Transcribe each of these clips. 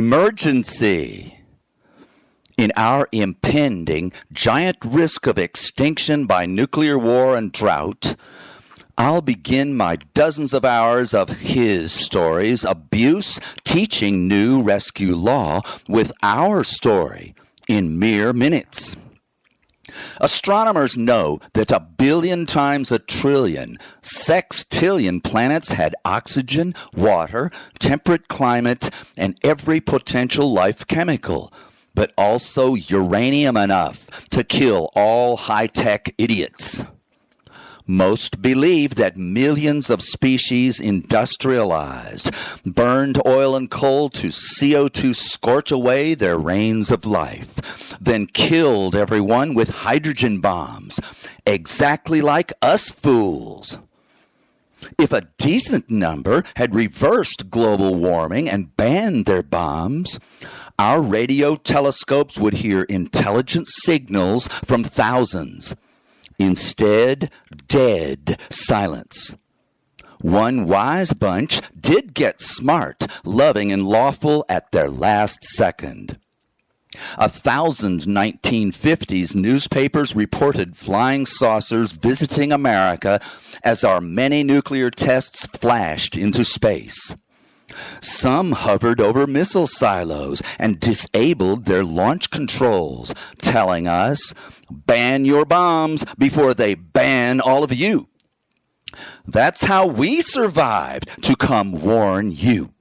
Emergency. In our impending giant risk of extinction by nuclear war and drought, I'll begin my dozens of hours of his stories, abuse, teaching new rescue law with our story in mere minutes. Astronomers know that 1 billion times 1 trillion, sextillion planets had oxygen, water, temperate climate, and every potential life chemical, but also uranium enough to kill all high-tech idiots. Most believe that millions of species industrialized, burned oil and coal to CO2 scorch away their reigns of life, then killed everyone with hydrogen bombs, exactly like us fools. If a decent number had reversed global warming and banned their bombs, our radio telescopes would hear intelligent signals from thousands. Instead, dead silence. One wise bunch did get smart, loving and lawful at their last second. 1,000 1950s newspapers reported flying saucers visiting America as our many nuclear tests flashed into space. Some hovered over missile silos and disabled their launch controls, telling us, ban your bombs before they ban all of you. That's how we survived to come warn you.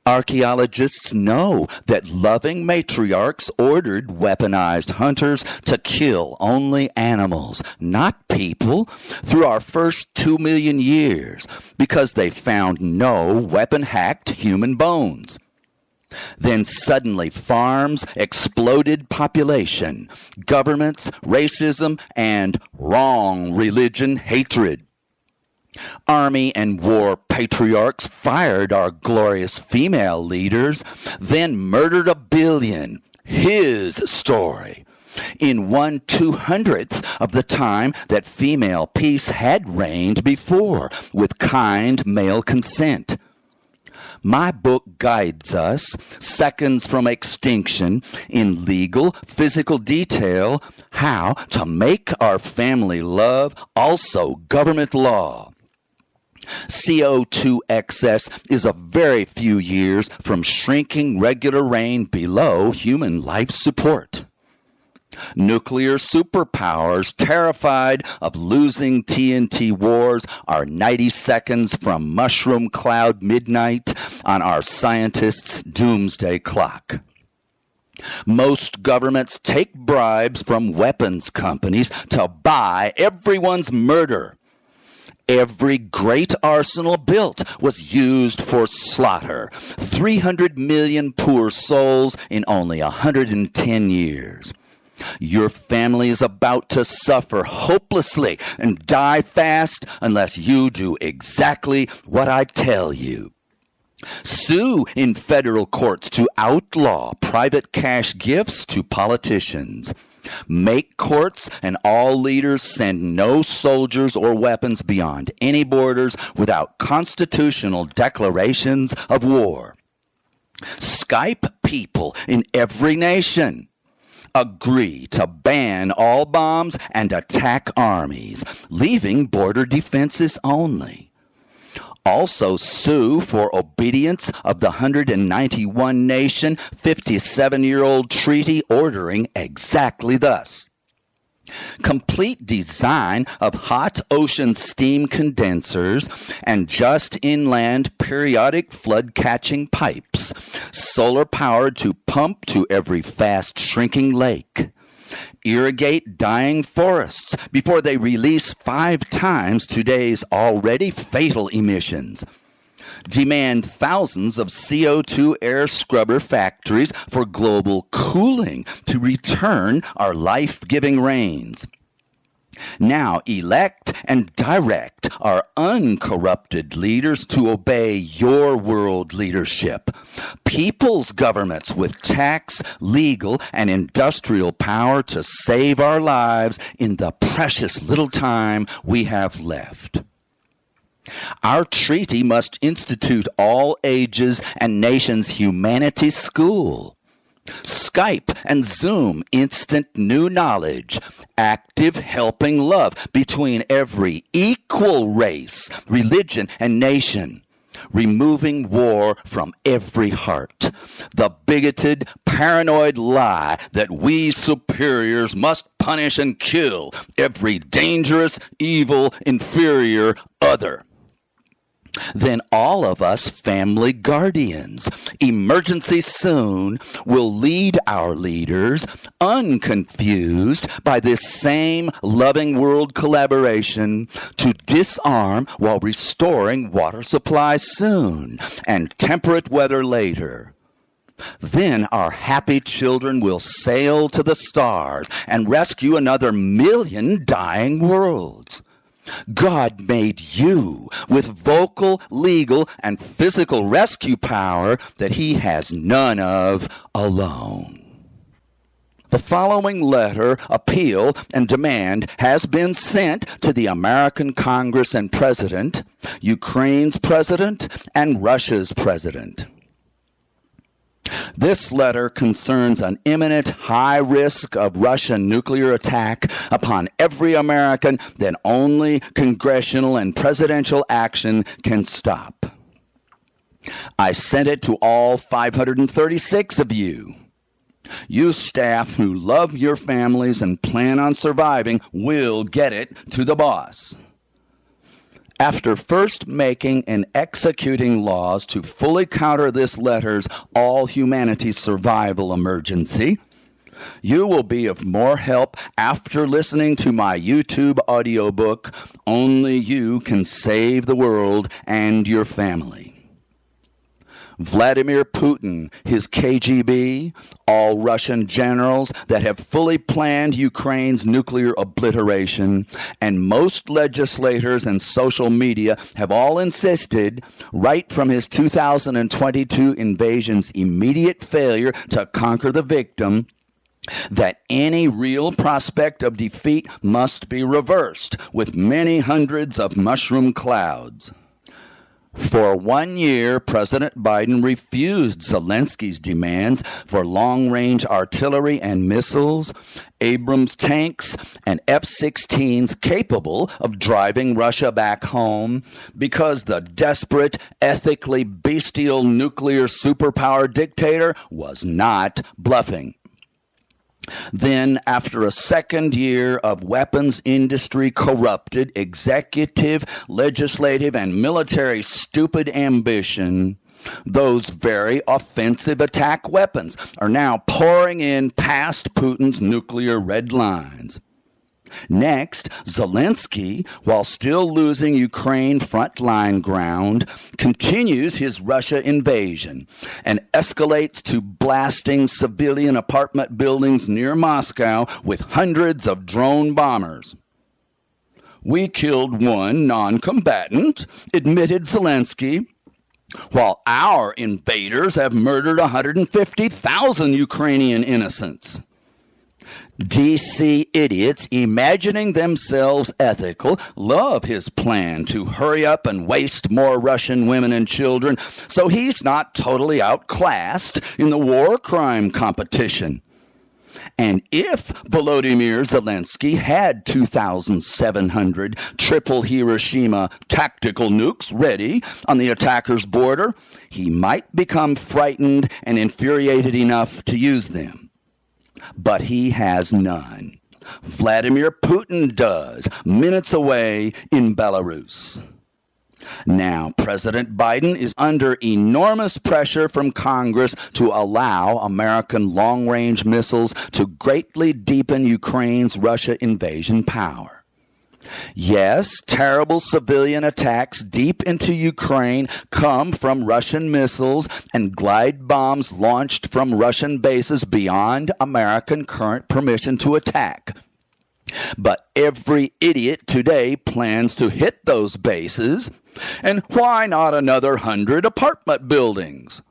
Archaeologists know that loving matriarchs ordered weaponized hunters to kill only animals, not people, through our first 2 million years, because they found no weapon-hacked human bones. Then suddenly farms, exploded population, governments, racism, and wrong religion hatred. Army and war patriarchs fired our glorious female leaders, then murdered 1 billion. His story. In 1/200th of the time that female peace had reigned before, with kind male consent. My book guides us, seconds from extinction, in legal, physical detail, how to make our family love also government law. CO2 excess is a very few years from shrinking regular rain below human life support. Nuclear superpowers, terrified of losing TNT wars, are 90 seconds from mushroom cloud midnight on our scientists' doomsday clock. Most governments take bribes from weapons companies to buy everyone's murder. Every great arsenal built was used for slaughter. 300 million poor souls in only 110 years. Your family is about to suffer hopelessly and die fast unless you do exactly what I tell you. Sue in federal courts to outlaw private cash gifts to politicians. Make courts and all leaders send no soldiers or weapons beyond any borders without constitutional declarations of war. Skype people in every nation. Agree to ban all bombs and attack armies, leaving border defenses only. Also sue for obedience of the 191 nation 57-year-old treaty ordering exactly thus. Complete design of hot ocean steam condensers and just inland periodic flood catching pipes, solar powered to pump to every fast shrinking lake. Irrigate dying forests before they release 5 times today's already fatal emissions. Demand thousands of CO2 air scrubber factories for global cooling to return our life-giving rains. Now elect and direct our uncorrupted leaders to obey your world leadership. People's governments with tax, legal, and industrial power to save our lives in the precious little time we have left. Our treaty must institute all ages and nations humanities school. Skype and Zoom instant new knowledge, active helping love between every equal race, religion, and nation. Removing war from every heart. The bigoted, paranoid lie that we superiors must punish and kill every dangerous, evil, inferior other. Then all of us family guardians, emergency soon, will lead our leaders, unconfused by this same loving world collaboration, to disarm while restoring water supply soon, and temperate weather later. Then our happy children will sail to the stars and rescue another million dying worlds. God made you with vocal, legal, and physical rescue power that he has none of alone. The following letter, appeal, and demand has been sent to the American Congress and President, Ukraine's President, and Russia's President. This letter concerns an imminent high risk of Russian nuclear attack upon every American that only congressional and presidential action can stop. I sent it to all 536 of you. You staff who love your families and plan on surviving will get it to the boss. After first making and executing laws to fully counter this letter's all humanity survival emergency, you will be of more help after listening to my YouTube audiobook, Only You Can Save the World and Your Family. Vladimir Putin, his KGB, all Russian generals that have fully planned Ukraine's nuclear obliteration, and most legislators and social media have all insisted, right from his 2022 invasion's immediate failure to conquer the victim, that any real prospect of defeat must be reversed with many hundreds of mushroom clouds. For 1 year, President Biden refused Zelensky's demands for long-range artillery and missiles, Abrams tanks, and F-16s capable of driving Russia back home because the desperate, ethically bestial nuclear superpower dictator was not bluffing. Then, after a second year of weapons industry corrupted executive, legislative, and military stupid ambition, those very offensive attack weapons are now pouring in past Putin's nuclear red lines. Next, Zelensky, while still losing Ukraine frontline ground, continues his Russia invasion and escalates to blasting civilian apartment buildings near Moscow with hundreds of drone bombers. We killed one non-combatant, admitted Zelensky, while our invaders have murdered 150,000 Ukrainian innocents. DC idiots imagining themselves ethical love his plan to hurry up and waste more Russian women and children so he's not totally outclassed in the war crime competition. And if Volodymyr Zelensky had 2,700 triple Hiroshima tactical nukes ready on the attacker's border, he might become frightened and infuriated enough to use them. But he has none. Vladimir Putin does, minutes away in Belarus. Now, President Biden is under enormous pressure from Congress to allow American long-range missiles to greatly deepen Ukraine's Russia invasion power. Yes, terrible civilian attacks deep into Ukraine come from Russian missiles and glide bombs launched from Russian bases beyond American current permission to attack. But every idiot today plans to hit those bases, and why not another 100 apartment buildings?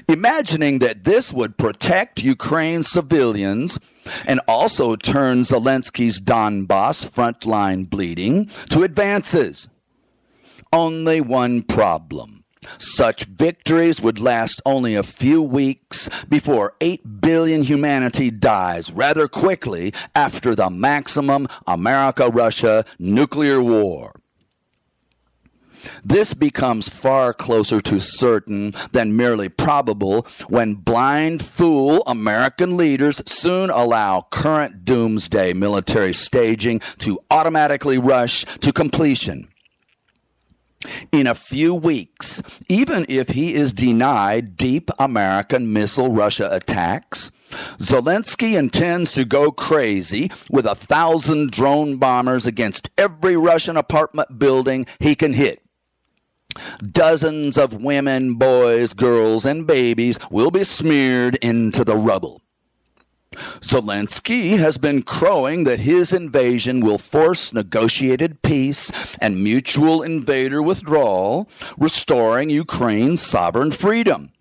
Imagining that this would protect Ukraine's civilians and also turn Zelensky's Donbass frontline bleeding to advances. only one problem. Such victories would last only a few weeks before 8 billion humanity dies rather quickly after the maximum America-Russia nuclear war. This becomes far closer to certain than merely probable when blind fool American leaders soon allow current doomsday military staging to automatically rush to completion. In a few weeks, even if he is denied deep American missile Russia attacks, Zelensky intends to go crazy with 1,000 drone bombers against every Russian apartment building he can hit. Dozens of women, boys, girls, and babies will be smeared into the rubble. Zelensky has been crowing that his invasion will force negotiated peace and mutual invader withdrawal, restoring Ukraine's sovereign freedom.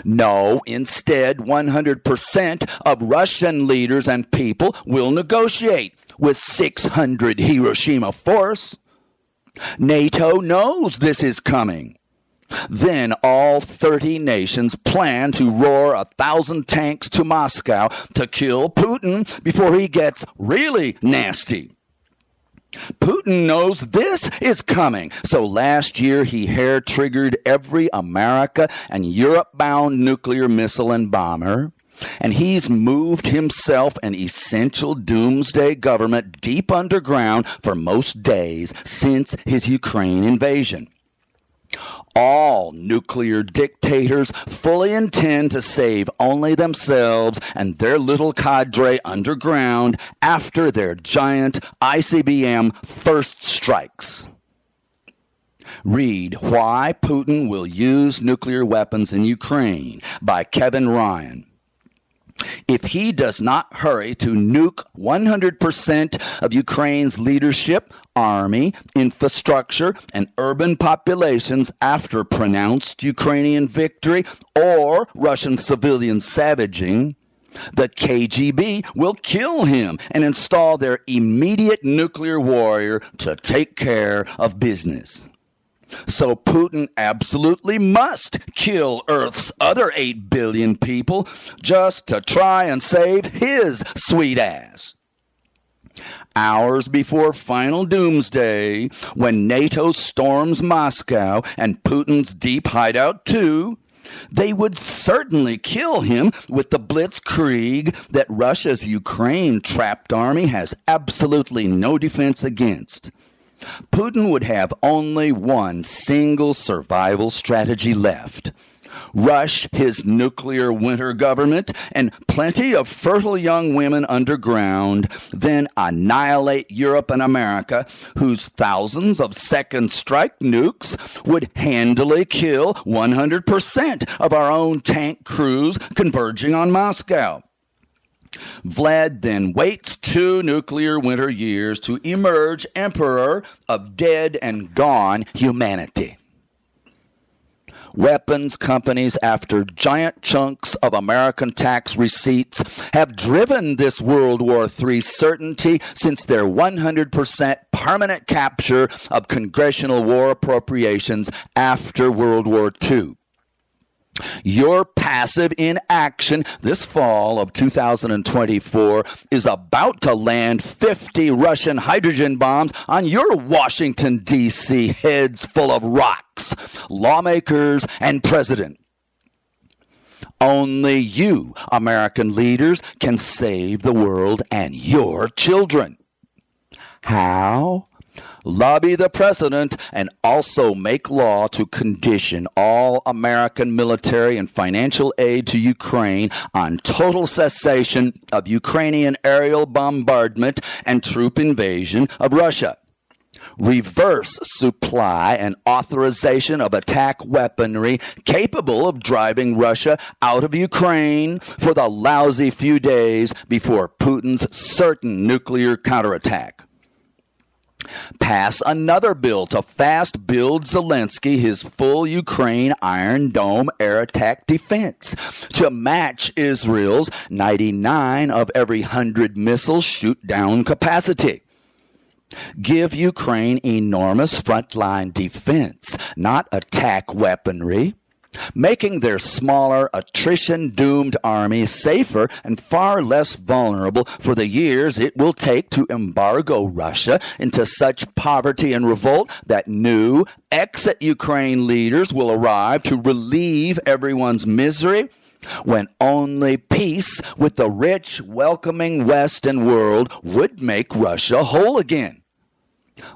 No, instead, 100% of Russian leaders and people will negotiate with 600 Hiroshima force. NATO knows this is coming. Then all 30 nations plan to roar 1,000 tanks to Moscow to kill Putin before he gets really nasty. Putin knows this is coming, so last year he hair-triggered every America and Europe-bound nuclear missile and bomber. And he's moved himself an essential doomsday government deep underground for most days since his Ukraine invasion. All nuclear dictators fully intend to save only themselves and their little cadre underground after their giant ICBM first strikes. Read Why Putin Will Use Nuclear Weapons in Ukraine by Kevin Ryan. If he does not hurry to nuke 100% of Ukraine's leadership, army, infrastructure, and urban populations after pronounced Ukrainian victory or Russian civilian savaging, the KGB will kill him and install their immediate nuclear warrior to take care of business. So Putin absolutely must kill Earth's other 8 billion people just to try and save his sweet ass. Hours before final doomsday, when NATO storms Moscow and Putin's deep hideout too, they would certainly kill him with the blitzkrieg that Russia's Ukraine trapped army has absolutely no defense against. Putin would have only one single survival strategy left. Rush his nuclear winter government and plenty of fertile young women underground, then annihilate Europe and America, whose thousands of second strike nukes would handily kill 100% of our own tank crews converging on Moscow. Vlad then waits 2 nuclear winter years to emerge emperor of dead and gone humanity. Weapons companies, after giant chunks of American tax receipts, have driven this World War III certainty since their 100% permanent capture of congressional war appropriations after World War II. Your passive inaction this fall of 2024 is about to land 50 Russian hydrogen bombs on your Washington, D.C. heads full of rocks, lawmakers, and president. Only you, American leaders, can save the world and your children. How? Lobby the president and also make law to condition all American military and financial aid to Ukraine on total cessation of Ukrainian aerial bombardment and troop invasion of Russia. Reverse supply and authorization of attack weaponry capable of driving Russia out of Ukraine for the lousy few days before Putin's certain nuclear counterattack. Pass another bill to fast build Zelensky his full Ukraine Iron Dome air attack defense to match Israel's 99 of every 100 missiles shoot down capacity. Give Ukraine enormous frontline defense, not attack weaponry, making their smaller, attrition-doomed army safer and far less vulnerable for the years it will take to embargo Russia into such poverty and revolt that new exit-Ukraine leaders will arrive to relieve everyone's misery, when only peace with the rich, welcoming Western world would make Russia whole again.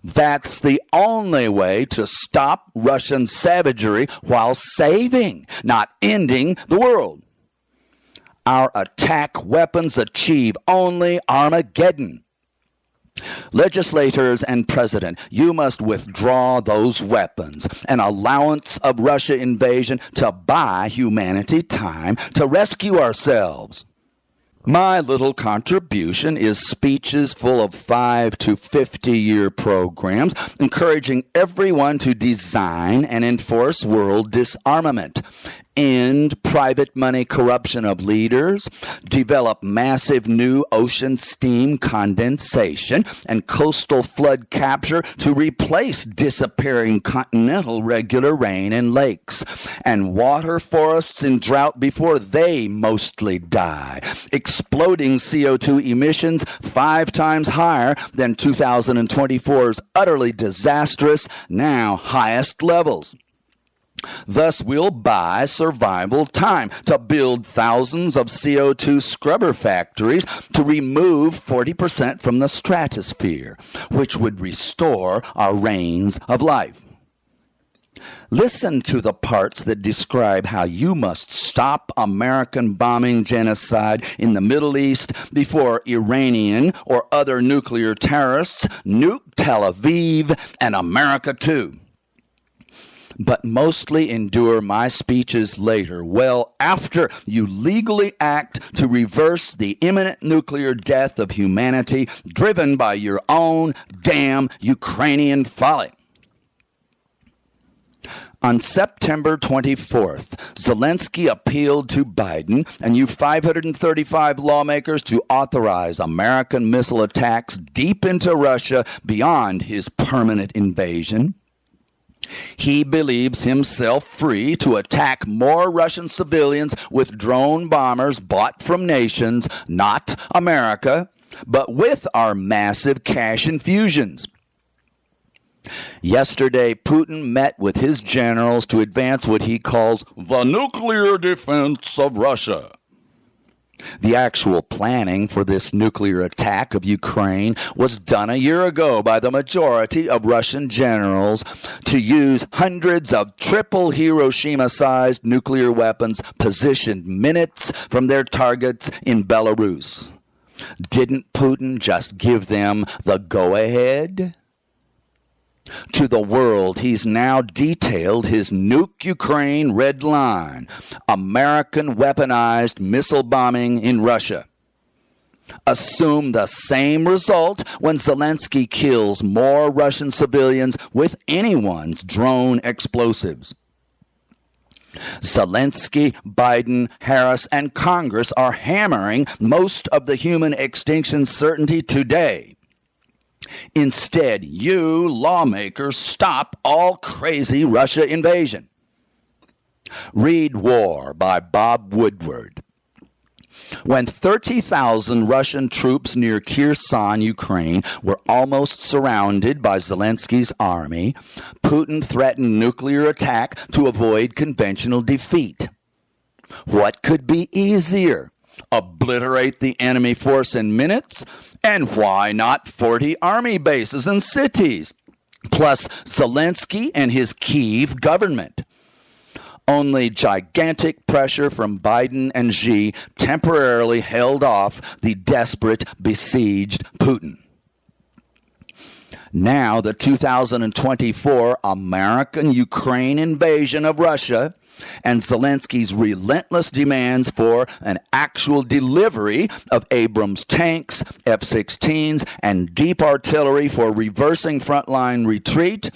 That's the only way to stop Russian savagery while saving, not ending, the world. Our attack weapons achieve only Armageddon. Legislators and President, you must withdraw those weapons, an allowance of Russia invasion to buy humanity time to rescue ourselves. My little contribution is speeches full of 5 to 50-year programs encouraging everyone to design and enforce world disarmament, end private money corruption of leaders, develop massive new ocean steam condensation and coastal flood capture to replace disappearing continental regular rain and lakes, and water forests in drought before they mostly die, exploding CO2 emissions 5 times higher than 2024's utterly disastrous, now highest levels. Thus, we'll buy survival time to build thousands of CO2 scrubber factories to remove 40% from the stratosphere, which would restore our reigns of life. Listen to the parts that describe how you must stop American bombing genocide in the Middle East before Iranian or other nuclear terrorists nuke Tel Aviv and America too. But mostly endure my speeches later, well after you legally act to reverse the imminent nuclear death of humanity driven by your own damn Ukrainian folly. On September 24th, Zelensky appealed to Biden and you 535 lawmakers to authorize American missile attacks deep into Russia beyond his permanent invasion. He believes himself free to attack more Russian civilians with drone bombers bought from nations, not America, but with our massive cash infusions. Yesterday, Putin met with his generals to advance what he calls the nuclear defense of Russia. The actual planning for this nuclear attack of Ukraine was done a year ago by the majority of Russian generals to use hundreds of triple Hiroshima-sized nuclear weapons positioned minutes from their targets in Belarus. Didn't Putin just give them the go-ahead? To the world, he's now detailed his Nuke Ukraine red line, American weaponized missile bombing in Russia. Assume the same result when Zelensky kills more Russian civilians with anyone's drone explosives. Zelensky, Biden, Harris, and Congress are hammering most of the human extinction certainty today. Instead, you lawmakers stop all crazy Russia invasion. Read War by Bob Woodward. When 30,000 Russian troops near Kherson, Ukraine, were almost surrounded by Zelensky's army, Putin threatened nuclear attack to avoid conventional defeat. What could be easier? Obliterate the enemy force in minutes? And why not 40 army bases and cities? Plus Zelensky and his Kyiv government. Only gigantic pressure from Biden and Xi temporarily held off the desperate, besieged Putin. Now the 2024 American-Ukraine invasion of Russia and Zelensky's relentless demands for an actual delivery of Abrams tanks, F-16s, and deep artillery for reversing frontline retreat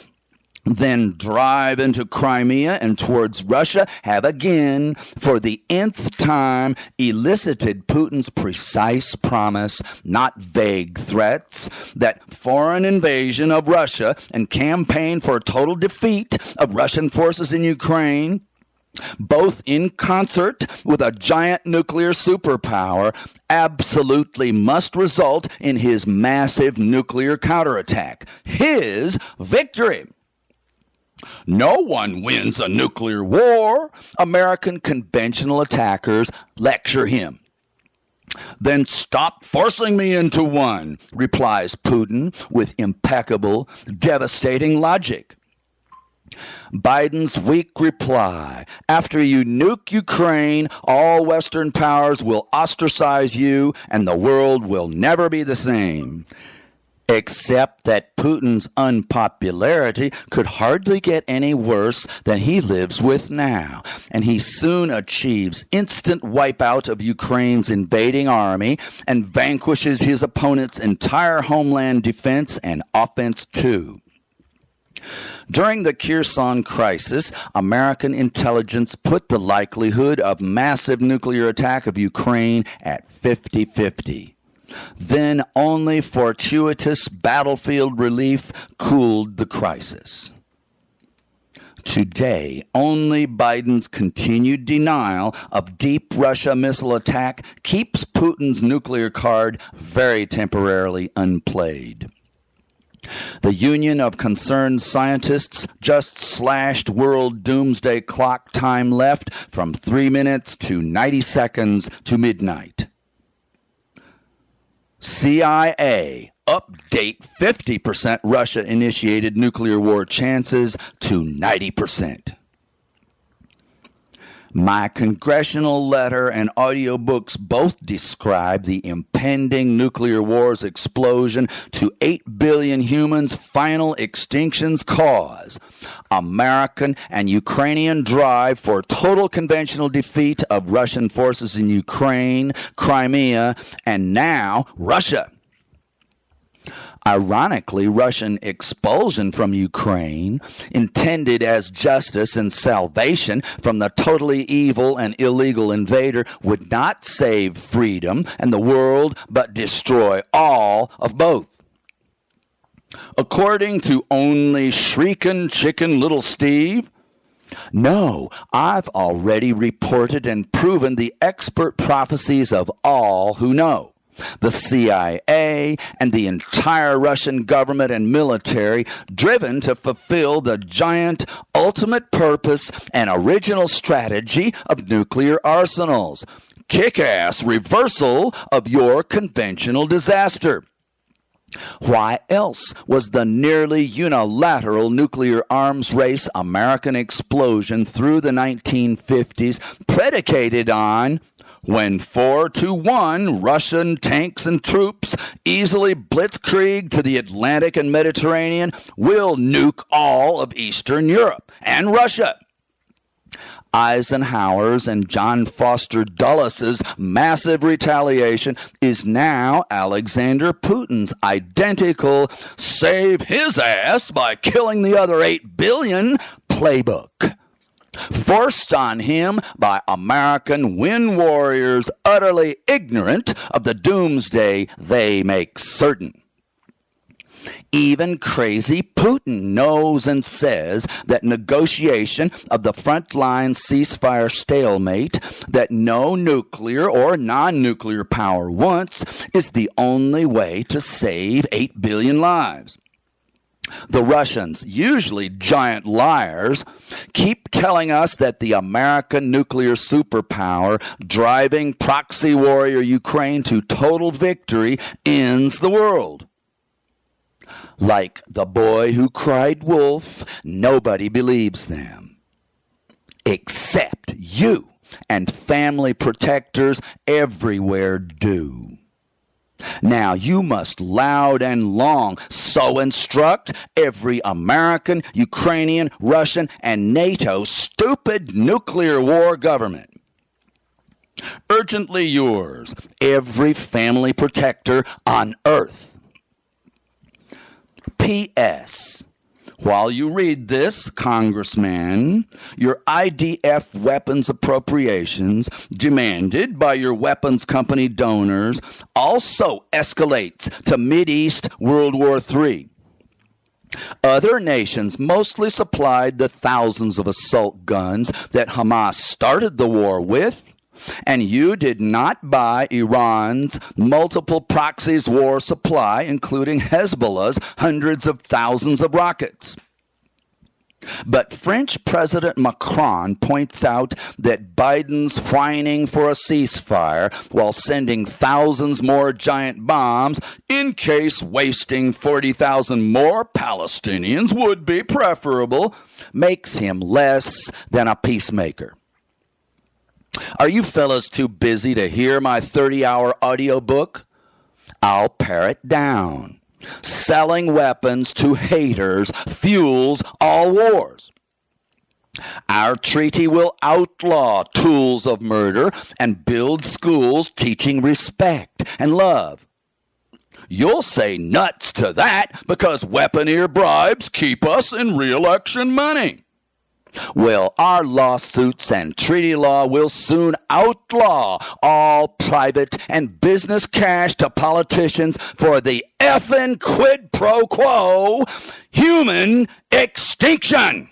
then drive into Crimea and towards Russia, have again, for the nth time, elicited Putin's precise promise, not vague threats, that foreign invasion of Russia and campaign for total defeat of Russian forces in Ukraine, both in concert with a giant nuclear superpower, absolutely must result in his massive nuclear counterattack, his victory. No one wins a nuclear war, American conventional attackers lecture him. Then stop forcing me into one, replies Putin with impeccable, devastating logic. Biden's weak reply, after you nuke Ukraine, all Western powers will ostracize you and the world will never be the same. Except that Putin's unpopularity could hardly get any worse than he lives with now, and he soon achieves instant wipeout of Ukraine's invading army and vanquishes his opponent's entire homeland defense and offense too. During the Kherson crisis, American intelligence put the likelihood of massive nuclear attack of Ukraine at 50-50. Then only fortuitous battlefield relief cooled the crisis. Today, only Biden's continued denial of deep Russia missile attack keeps Putin's nuclear card very temporarily unplayed. The Union of Concerned Scientists just slashed world doomsday clock time left from 3 minutes to 90 seconds to midnight. CIA, update 50% Russia-initiated nuclear war chances to 90%. My congressional letter and audiobooks both describe the impending nuclear war's explosion to 8 billion humans' final extinction's cause. American and Ukrainian drive for total conventional defeat of Russian forces in Ukraine, Crimea, and now Russia. Ironically, Russian expulsion from Ukraine, intended as justice and salvation from the totally evil and illegal invader, would not save freedom and the world, but destroy all of both. According to only shrieking chicken little Steve, no, I've already reported and proven the expert prophecies of all who know. The CIA and the entire Russian government and military, driven to fulfill the giant ultimate purpose and original strategy of nuclear arsenals. Kick-ass reversal of your conventional disaster. Why else was the nearly unilateral nuclear arms race American explosion through the 1950s predicated on when 4-1 Russian tanks and troops easily blitzkrieg to the Atlantic and Mediterranean will nuke all of Eastern Europe and Russia? Eisenhower's and John Foster Dulles' massive retaliation is now Alexander Putin's identical save his ass by killing the other 8 billion playbook, forced on him by American wind warriors utterly ignorant of the doomsday they make certain. Even crazy Putin knows and says that negotiation of the frontline ceasefire stalemate that no nuclear or non-nuclear power wants is the only way to save 8 billion lives. The Russians, usually giant liars, keep telling us that the American nuclear superpower driving proxy warrior Ukraine to total victory ends the world. Like the boy who cried wolf, nobody believes them. Except you and family protectors everywhere do. Now you must loud and long so instruct every American, Ukrainian, Russian, and NATO stupid nuclear war government. Urgently yours, every family protector on earth. P.S. While you read this, Congressman, your IDF weapons appropriations demanded by your weapons company donors also escalates to Mideast World War III. Other nations mostly supplied the thousands of assault guns that Hamas started the war with, and you did not buy Iran's multiple proxies war supply, including Hezbollah's hundreds of thousands of rockets. But French President Macron points out that Biden's whining for a ceasefire while sending thousands more giant bombs in case wasting 40,000 more Palestinians would be preferable makes him less than a peacemaker. Are you fellas too busy to hear my 30-hour audiobook? I'll pare it down. Selling weapons to haters fuels all wars. Our treaty will outlaw tools of murder and build schools teaching respect and love. You'll say nuts to that because weaponeer bribes keep us in re-election money. Well, our lawsuits and treaty law will soon outlaw all private and business cash to politicians for the effing quid pro quo human extinction.